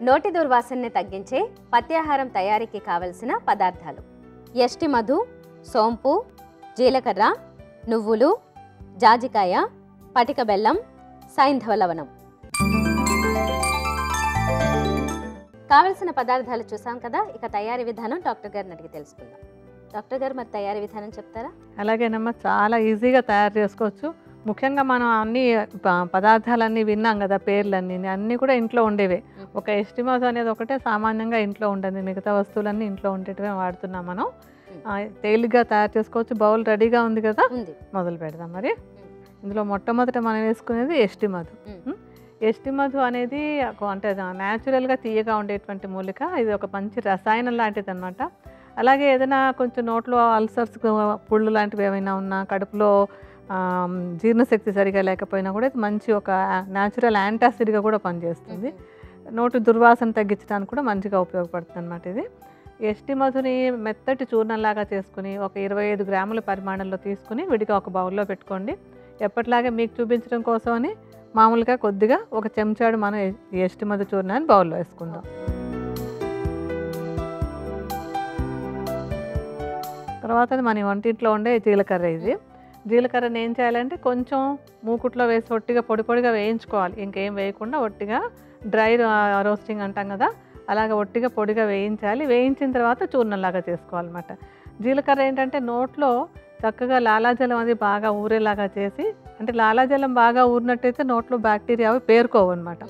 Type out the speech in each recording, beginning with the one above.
నోటి దుర్వాసనని తగ్గించే పత్యాహారం తయారీకి కావలసిన పదార్థాలు: యష్టి మధు, సోంపు, జీలకర్ర, నువ్వులు, జాజికాయ, పటిక బెల్లం, సైంధవ లవణం. కావలసిన పదార్థాలు చూసాం కదా. ఇక తయారీ విధానం డాక్టర్ గారిని అడిగి తెలుసుకుందాం. డాక్టర్ గారు, మరి తయారీ విధానం చెప్తారా? అలాగేనమ్మా, చాలా ఈజీగా తయారు చేసుకోవచ్చు. ముఖ్యంగా మనం అన్ని పదార్థాలన్నీ విన్నాం కదా, పేర్లన్నీ అన్నీ కూడా ఇంట్లో ఉండేవే. ఒక ఎస్టిమోస్ అనేది ఒకటే సామాన్యంగా ఇంట్లో ఉండదు, మిగతా వస్తువులన్నీ ఇంట్లో ఉండేటివే వాడుతున్నాం మనం. తేలిగ్గా తయారు చేసుకోవచ్చు. బౌల్ రెడీగా ఉంది కదా, మొదలు పెడదాం. మరి ఇందులో మొట్టమొదట మనం వేసుకునేది యష్టి మధు. యష్టి మధు అనేది అంటే న్యాచురల్గా తీయగా ఉండేటువంటి మూలిక. ఇది ఒక మంచి రసాయనం లాంటిది అనమాట. అలాగే ఏదైనా కొంచెం నోట్లో అల్సర్స్, పుళ్ళు లాంటివి ఏమైనా ఉన్నా, కడుపులో జీర్ణశక్తి సరిగా లేకపోయినా కూడా ఇది మంచి ఒక న్యాచురల్ యాంటాసిడ్గా కూడా పనిచేస్తుంది. నోటి దుర్వాసన తగ్గించడానికి కూడా మంచిగా ఉపయోగపడుతుంది అనమాట. ఇది యష్టి మధుని మెత్తటి చూర్ణంలాగా చేసుకుని ఒక 25 గ్రాముల పరిమాణంలో తీసుకుని విడిగా ఒక బౌల్లో పెట్టుకోండి. ఎప్పటిలాగే మీకు చూపించడం కోసమని మామూలుగా కొద్దిగా ఒక చెంచాడు మనం యష్టి మధు చూర్ణాన్ని బౌల్లో వేసుకుందాం. తర్వాత మన వంటింట్లో ఉండే జీలకర్ర. ఇది జీలకర్రని ఏం చేయాలంటే కొంచెం మూకుట్లో వేసి ఒట్టిగా పొడి పొడిగా వేయించుకోవాలి. ఇంకేం వేయకుండా ఒట్టిగా డ్రై రోస్టింగ్ అంటాం కదా, అలాగ ఒట్టిగా పొడిగా వేయించాలి. వేయించిన తర్వాత చూర్ణంలాగా చేసుకోవాలన్నమాట. జీలకర్ర ఏంటంటే నోట్లో చక్కగా లాలాజలం అది బాగా ఊరేలాగా చేసి, అంటే లాలాజలం బాగా ఊరినట్టయితే నోట్లో బ్యాక్టీరియా అవి పేరుకోవు అనమాట.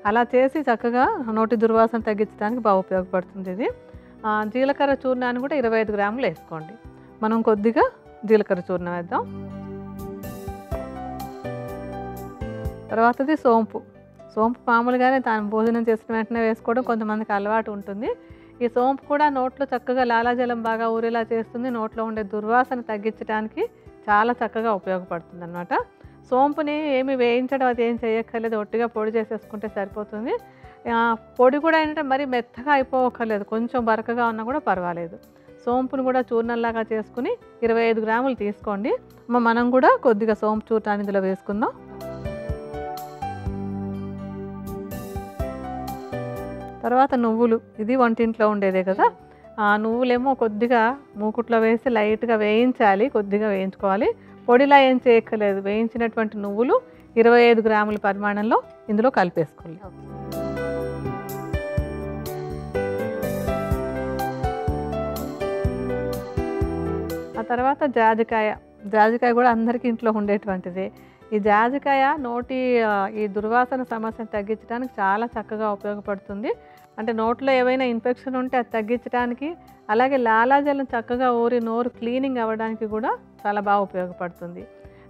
అలా చేసి చక్కగా నోటి దుర్వాసన తగ్గించడానికి బాగా ఉపయోగపడుతుంది ఇది. జీలకర్ర చూర్ణాన్ని కూడా 25 గ్రాములు వేసుకోండి. మనం కొద్దిగా జీలకర్ర చూర్ణం వేద్దాం. తర్వాతది సోంపు. సోంపు మామూలుగానే తాను భోజనం చేసిన వెంటనే వేసుకోవడం కొంతమందికి అలవాటు ఉంటుంది. ఈ సోంపు కూడా నోట్లో చక్కగా లాలాజలం బాగా ఊరేలా చేస్తుంది. నోట్లో ఉండే దుర్వాసన తగ్గించడానికి చాలా చక్కగా ఉపయోగపడుతుంది అన్నమాట. సోంపుని ఏమి వేయించడం అది ఏం చేయక్కర్లేదు, ఒట్టిగా పొడి చేసేసుకుంటే సరిపోతుంది. పొడి కూడా ఏంటంటే మరీ మెత్తగా అయిపోవక్కర్లేదు, కొంచెం బరకగా ఉన్నా కూడా పర్వాలేదు. సోంపును కూడా చూర్ణంలాగా చేసుకుని 25 గ్రాములు తీసుకోండి. మనం కూడా కొద్దిగా సోంపు చూర్ణాన్ని ఇందులో వేసుకుందాం. తర్వాత నువ్వులు. ఇది వంటింట్లో ఉండేదే కదా. నువ్వులేమో కొద్దిగా మూకుట్లో వేసి లైట్గా వేయించాలి, కొద్దిగా వేయించుకోవాలి. పొడిలా ఏం చేయక్కర్లేదు. వేయించినటువంటి నువ్వులు 25 గ్రాముల పరిమాణంలో ఇందులో కలిపేసుకోవాలి. ఆ తర్వాత జాజికాయ. జాజికాయ కూడా అందరికీ ఇంట్లో ఉండేటువంటిది. ఈ జాజికాయ నోటి ఈ దుర్వాసన సమస్యను తగ్గించడానికి చాలా చక్కగా ఉపయోగపడుతుంది. అంటే నోట్లో ఏవైనా ఇన్ఫెక్షన్ ఉంటే అది తగ్గించడానికి, అలాగే లాలాజలం చక్కగా ఊరి నోరు క్లీనింగ్ అవ్వడానికి కూడా చాలా బాగా ఉపయోగపడుతుంది.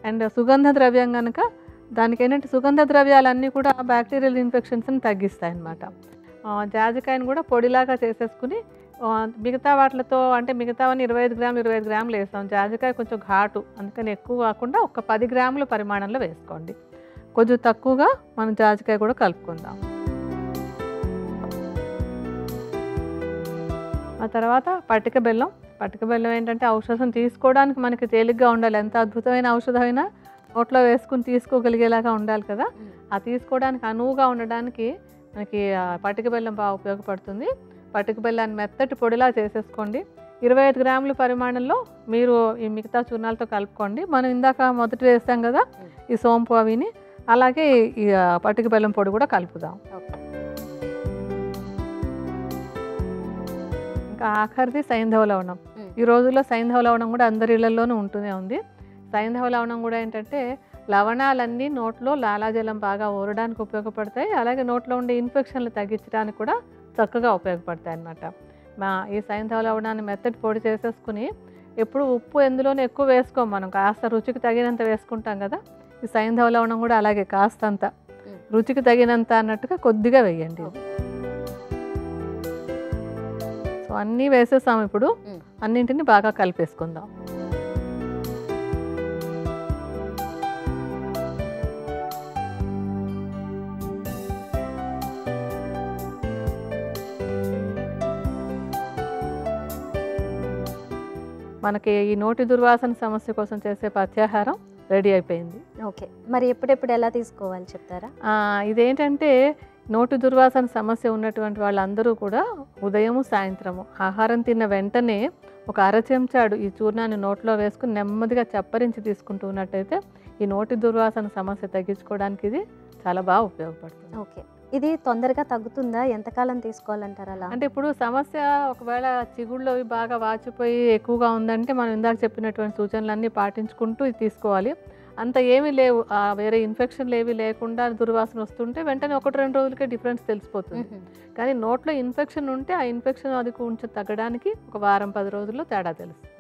అండ్ సుగంధ ద్రవ్యం కనుక దానికి ఏంటంటే సుగంధ ద్రవ్యాలన్నీ కూడా బ్యాక్టీరియల్ ఇన్ఫెక్షన్స్ని తగ్గిస్తాయి అన్నమాట. జాజికాయను కూడా పొడిలాగా చేసేసుకుని మిగతా వాటితో, అంటే మిగతావన్నీ 25 గ్రాములు వేస్తాం. జాజికాయ కొంచెం ఘాటు, అందుకని ఎక్కువ కాకుండా ఒక 10 గ్రాముల పరిమాణంలో వేసుకోండి. కొంచెం తక్కువగా మనం జాజికాయ కూడా కలుపుకుందాం. ఆ తర్వాత పటిక బెల్లం. పటిక బెల్లం ఏంటంటే ఔషధం తీసుకోవడానికి మనకి తేలిగ్గా ఉండాలి. ఎంత అద్భుతమైన ఔషధమైనా నోట్లో వేసుకుని తీసుకోగలిగేలాగా ఉండాలి కదా. ఆ తీసుకోవడానికి అనువుగా ఉండడానికి మనకి పటిక బెల్లం బాగా ఉపయోగపడుతుంది. పటిక బెల్లాన్ని మెత్తటి పొడిలా చేసేసుకోండి. 25 గ్రాముల పరిమాణంలో మీరు ఈ మిగతా చూర్ణాలతో కలుపుకోండి. మనం ఇందాక మొదట వేస్తాం కదా ఈ సోంపు అవిని, అలాగే ఈ పటిక బెల్లం పొడి కూడా కలుపుదాం. ఇంకా ఆఖరిది సైంధవ లవణం. ఈ రోజుల్లో సైంధవ లవణం కూడా అందరి ఇళ్లలోనూ ఉంటూనే ఉంది. సైంధవ లవణం కూడా ఏంటంటే లవణాలన్నీ నోట్లో లాలాజలం బాగా ఊరడానికి ఉపయోగపడతాయి. అలాగే నోట్లో ఉండే ఇన్ఫెక్షన్లు తగ్గించడానికి కూడా చక్కగా ఉపయోగపడతాయి అన్నమాట. ఈ సైంధవ లవణాన్ని మెత్తటి పొడి చేసేసుకుని, ఎప్పుడు ఉప్పు ఎందులోనే ఎక్కువ వేసుకోం మనం, కాస్త రుచికి తగినంత వేసుకుంటాం కదా. ఈ సైంధవ లవణం కూడా అలాగే కాస్తంత రుచికి తగినంత అన్నట్టుగా కొద్దిగా వేయండి. సో అన్నీ వేసేసాము. ఇప్పుడు అన్నింటిని బాగా కలిపేసుకుందాం. మనకి ఈ నోటి దుర్వాసన సమస్య కోసం చేసే పథ్యాహారం రెడీ అయిపోయింది. ఓకే, మరి ఎప్పుడెప్పుడు ఎలా తీసుకోవాలి చెప్తారా? ఇదేంటంటే నోటి దుర్వాసన సమస్య ఉన్నటువంటి వాళ్ళందరూ కూడా ఉదయము సాయంత్రము ఆహారం తిన్న వెంటనే ఒక అర చెంచాడు ఈ చూర్ణాన్ని నోట్లో వేసుకుని నెమ్మదిగా చప్పరించి తీసుకుంటూ ఉన్నట్టయితే ఈ నోటి దుర్వాసన సమస్య తగ్గించుకోవడానికి ఇది చాలా బాగా ఉపయోగపడుతుంది. ఓకే, ఇది తొందరగా తగ్గుతుందా? ఎంతకాలం తీసుకోవాలంటారు అలా? అంటే ఇప్పుడు సమస్య ఒకవేళ చిగుళ్ళు అవి బాగా వాచిపోయి ఎక్కువగా ఉందంటే మనం ఇందాక చెప్పినటువంటి సూచనలన్నీ పాటించుకుంటూ ఇది తీసుకోవాలి. అంత ఏమీ లేవు, వేరే ఇన్ఫెక్షన్లు ఏవి లేకుండా దుర్వాసన వస్తుంటే వెంటనే 1-2 రోజులకే డిఫరెన్స్ తెలిసిపోతుంది. కానీ నోట్లో ఇన్ఫెక్షన్ ఉంటే ఆ ఇన్ఫెక్షన్ అది కొంచెం తగ్గడానికి ఒక వారం 10 రోజుల్లో తేడా తెలుస్తుంది.